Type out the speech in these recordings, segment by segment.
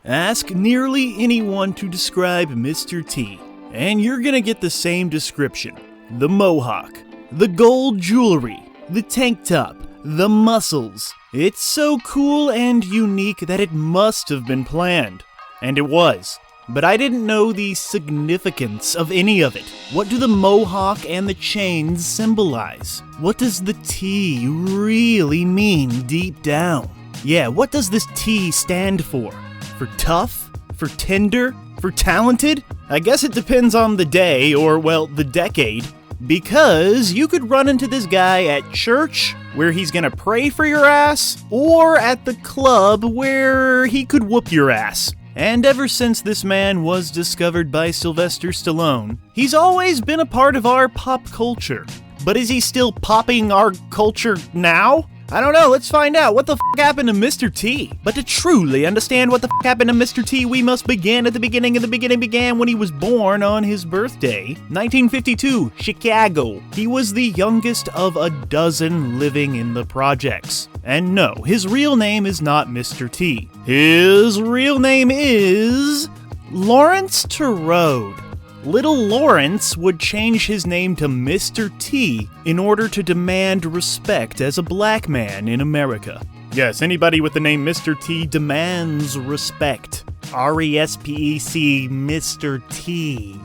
Ask nearly anyone to describe Mr. T, and you're gonna get the same description. The mohawk, the gold jewelry, the tank top, the muscles. It's so cool and unique that it must have been planned. And it was. But I didn't know the significance of any of it. What do the mohawk and the chains symbolize? What does the T really mean deep down? Yeah, what does this T stand for? For tough? For tender? For talented? I guess it depends on the day, or, well, the decade. Because you could run into this guy at church, where he's gonna pray for your ass, or at the club, where he could whoop your ass. And ever since this man was discovered by Sylvester Stallone, he's always been a part of our pop culture. But is he still popping our culture now? I don't know, let's find out. What the f*** happened to Mr. T? But to truly understand what the f*** happened to Mr. T, we must begin at the beginning, and the beginning began when he was born on his birthday, 1952, Chicago. He was the youngest of a dozen living in the projects. And no, his real name is not Mr. T. His real name is Lawrence Terode. Little Lawrence would change his name to Mr. T in order to demand respect as a black man in America. Yes, anybody with the name Mr. T demands respect. R-E-S-P-E-C, Mr. T.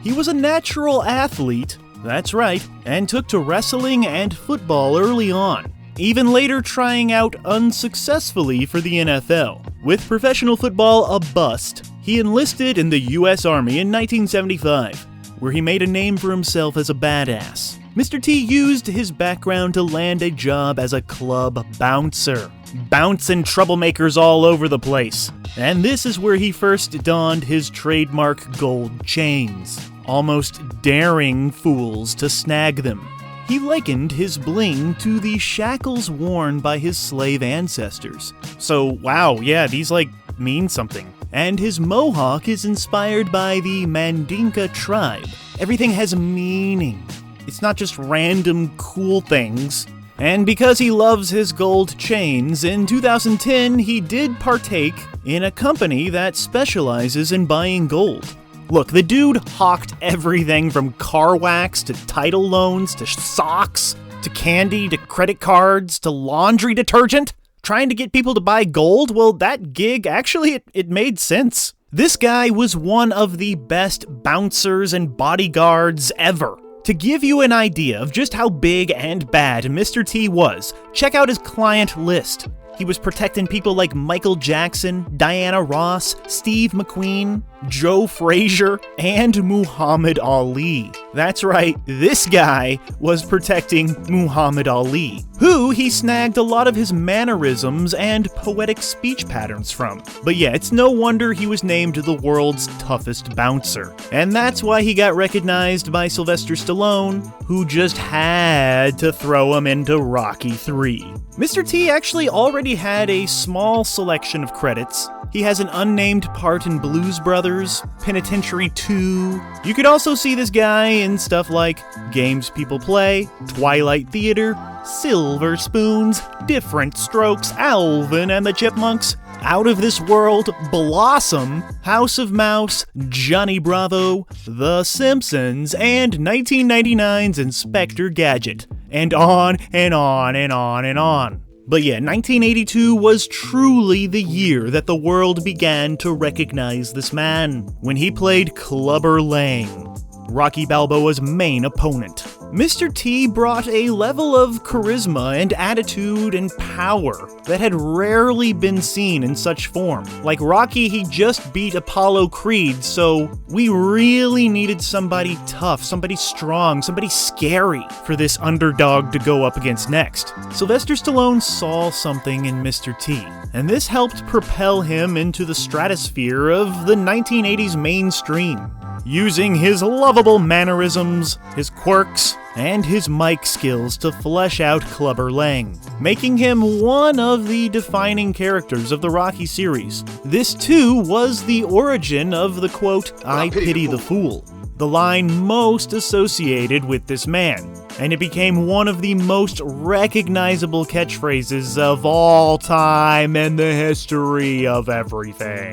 He was a natural athlete, that's right, and took to wrestling and football early on, even later trying out unsuccessfully for the NFL. With professional football a bust, he enlisted in the U.S. Army in 1975, where he made a name for himself as a badass. Mr. T used his background to land a job as a club bouncer, bouncing troublemakers all over the place. And this is where he first donned his trademark gold chains, almost daring fools to snag them. He likened his bling to the shackles worn by his slave ancestors. So, wow, yeah, these, mean something. And his mohawk is inspired by the Mandinka tribe. Everything has meaning. It's not just random cool things. And because he loves his gold chains, in 2010 he did partake in a company that specializes in buying gold. Look, the dude hawked everything from car wax to title loans to socks to candy to credit cards to laundry detergent. Trying to get people to buy gold? Well, that gig, actually, it made sense. This guy was one of the best bouncers and bodyguards ever. To give you an idea of just how big and bad Mr. T was, check out his client list. He was protecting people like Michael Jackson, Diana Ross, Steve McQueen, Joe Frazier, and Muhammad Ali. That's right, this guy was protecting Muhammad Ali, who he snagged a lot of his mannerisms and poetic speech patterns from. But yeah, it's no wonder he was named the world's toughest bouncer. And that's why he got recognized by Sylvester Stallone, who just had to throw him into Rocky III. Mr. T actually already had a small selection of credits. He has an unnamed part in Blues Brothers, Penitentiary 2. You could also see this guy in stuff like Games People Play, Twilight Theater, Silver Spoons, Different Strokes, Alvin and the Chipmunks, Out of This World, Blossom, House of Mouse, Johnny Bravo, The Simpsons, and 1999's Inspector Gadget. And on and on and on and on. But yeah, 1982 was truly the year that the world began to recognize this man, when he played Clubber Lang, Rocky Balboa's main opponent. Mr. T brought a level of charisma and attitude and power that had rarely been seen in such form. Like Rocky, he just beat Apollo Creed, so we really needed somebody tough, somebody strong, somebody scary for this underdog to go up against next. Sylvester Stallone saw something in Mr. T, and this helped propel him into the stratosphere of the 1980s mainstream. Using his lovable mannerisms, his quirks, and his mic skills to flesh out Clubber Lang, making him one of the defining characters of the Rocky series. This too was the origin of the quote, "I pity the fool," the line most associated with this man, and it became one of the most recognizable catchphrases of all time in the history of everything.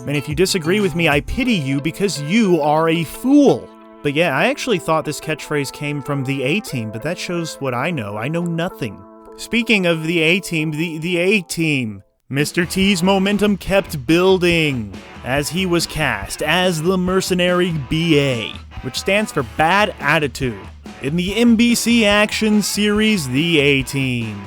And if you disagree with me, I pity you because you are a fool. But yeah, I actually thought this catchphrase came from the A-Team, but that shows what I know. I know nothing. Speaking of the A-Team, the A-Team. Mr. T's momentum kept building as he was cast as the mercenary BA, which stands for Bad Attitude, in the NBC action series The A-Team,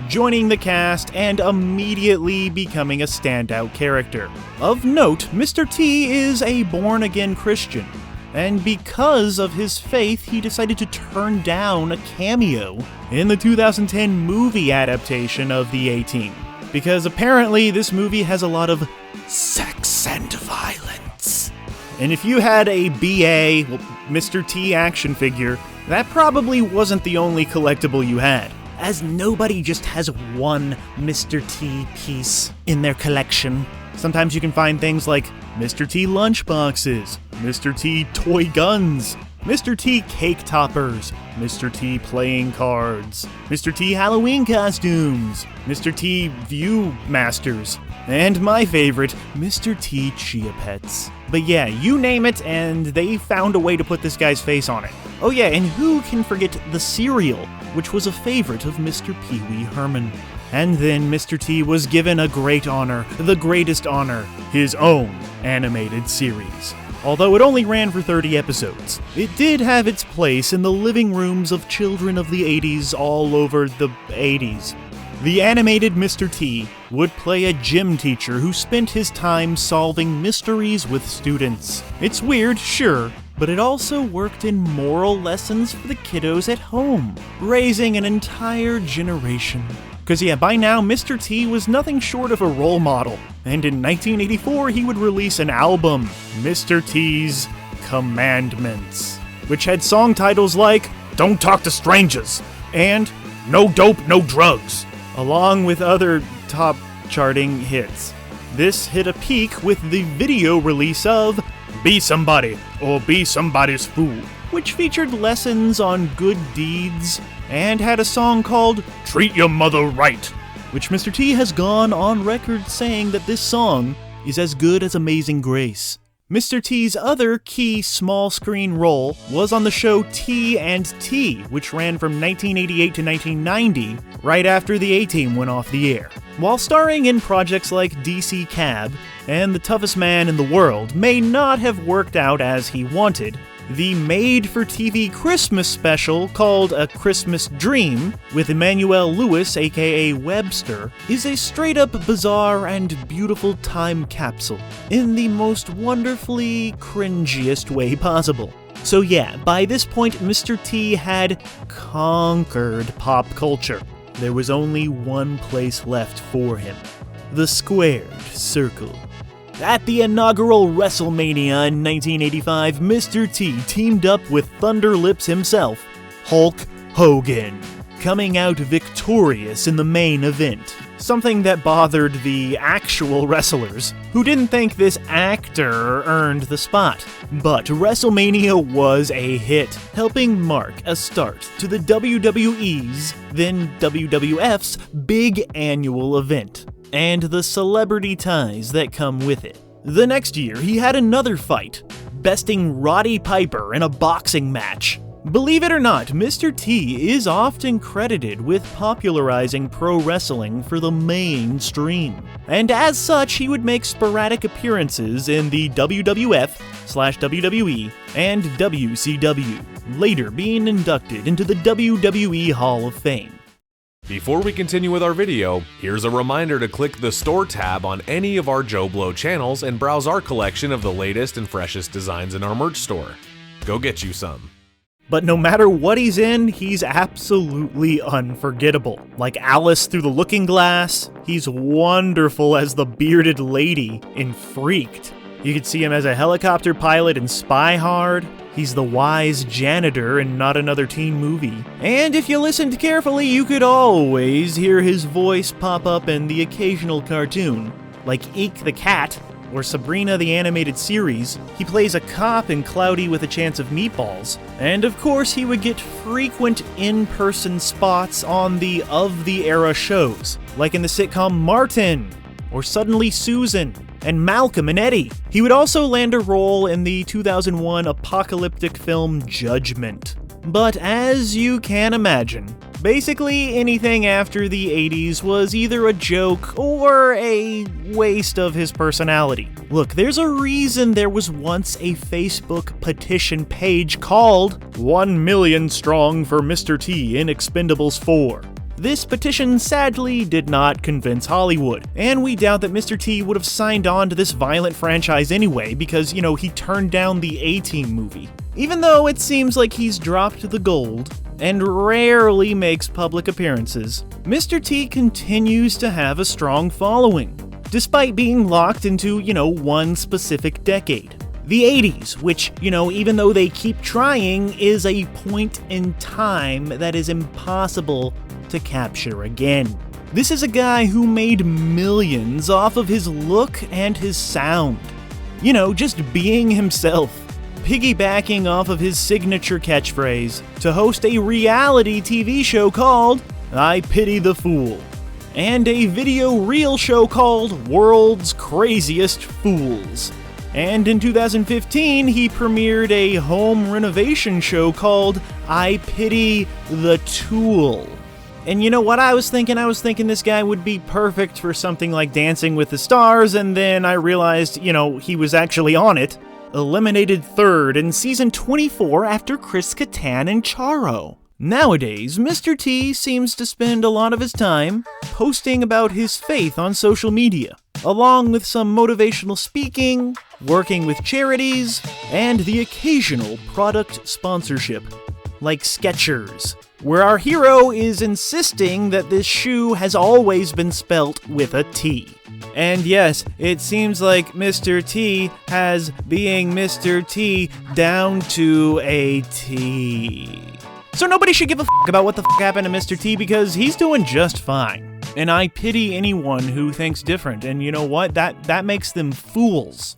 joining the cast and immediately becoming a standout character. Of note, Mr. T is a born-again Christian, and because of his faith, he decided to turn down a cameo in the 2010 movie adaptation of The A-Team. Because apparently this movie has a lot of sex and violence. And if you had a BA, Mr. T action figure, that probably wasn't the only collectible you had, as nobody just has one Mr. T piece in their collection. Sometimes you can find things like Mr. T lunchboxes, Mr. T toy guns, Mr. T cake toppers, Mr. T playing cards, Mr. T Halloween costumes, Mr. T Viewmasters, and my favorite, Mr. T Chia Pets. But yeah, you name it, and they found a way to put this guy's face on it. Oh yeah, and who can forget the cereal, which was a favorite of Mr. Pee Wee Herman. And then Mr. T was given a great honor, the greatest honor, his own animated series. Although it only ran for 30 episodes, it did have its place in the living rooms of children of the 80s all over the 80s. The animated Mr. T would play a gym teacher who spent his time solving mysteries with students. It's weird, sure, but it also worked in moral lessons for the kiddos at home, raising an entire generation. Because yeah, by now, Mr. T was nothing short of a role model, and in 1984 he would release an album, Mr. T's Commandments, which had song titles like Don't Talk to Strangers and No Dope, No Drugs, along with other top charting hits. This hit a peak with the video release of Be Somebody or Be Somebody's Fool, which featured lessons on good deeds and had a song called Treat Your Mother Right, which Mr. T has gone on record saying that this song is as good as Amazing Grace. Mr. T's other key small-screen role was on the show T and T, which ran from 1988 to 1990, right after the A-Team went off the air. While starring in projects like DC Cab and The Toughest Man in the World may not have worked out as he wanted, the made-for-TV Christmas special called A Christmas Dream with Emmanuel Lewis, aka Webster, is a straight-up bizarre and beautiful time capsule in the most wonderfully cringiest way possible. So yeah, by this point Mr. T had conquered pop culture. There was only one place left for him: the squared circle. At the inaugural WrestleMania in 1985, Mr. T teamed up with Thunder Lips himself, Hulk Hogan, coming out victorious in the main event. Something that bothered the actual wrestlers, who didn't think this actor earned the spot. But WrestleMania was a hit, helping mark a start to the WWE's, then WWF's, big annual event, and the celebrity ties that come with it. The next year, he had another fight, besting Roddy Piper in a boxing match. Believe it or not, Mr. T is often credited with popularizing pro wrestling for the mainstream, and as such, he would make sporadic appearances in the WWF/WWE and WCW, later being inducted into the WWE Hall of Fame. Before we continue with our video, here's a reminder to click the Store tab on any of our Joblo channels and browse our collection of the latest and freshest designs in our merch store. Go get you some. But no matter what he's in, he's absolutely unforgettable. Like Alice through the Looking Glass, he's wonderful as the bearded lady in Freaked. You could see him as a helicopter pilot in Spy Hard. He's the wise janitor in Not Another Teen Movie. And if you listened carefully, you could always hear his voice pop up in the occasional cartoon, like Eek the Cat, or Sabrina the Animated Series. He plays a cop in Cloudy with a Chance of Meatballs. And of course, he would get frequent in-person spots on the Of the Era shows, like in the sitcom Martin, or Suddenly Susan, and Malcolm and Eddie. He would also land a role in the 2001 apocalyptic film Judgment. But as you can imagine, basically anything after the 80s was either a joke or a waste of his personality. Look, there's a reason there was once a Facebook petition page called 1 Million Strong for Mr. T in Expendables 4. This petition sadly did not convince Hollywood, and we doubt that Mr. T would have signed on to this violent franchise anyway because, he turned down the A-Team movie. Even though it seems like he's dropped the gold and rarely makes public appearances, Mr. T continues to have a strong following, despite being locked into, one specific decade. The 80s, which, even though they keep trying, is a point in time that is impossible to capture again. This is a guy who made millions off of his look and his sound. Just being himself, piggybacking off of his signature catchphrase to host a reality TV show called I Pity the Fool, and a video reel show called World's Craziest Fools. And in 2015, he premiered a home renovation show called I Pity the Tool. And you know what I was thinking? I was thinking this guy would be perfect for something like Dancing with the Stars, and then I realized, he was actually on it. Eliminated third in season 24 after Chris Kattan and Charo. Nowadays, Mr. T seems to spend a lot of his time posting about his faith on social media, along with some motivational speaking, working with charities, and the occasional product sponsorship, like Skechers, where our hero is insisting that this shoe has always been spelt with a T. And yes, it seems like Mr. T has being Mr. T down to a T. So nobody should give a about what the happened to Mr. T because he's doing just fine. And I pity anyone who thinks different, and you know what? That makes them fools.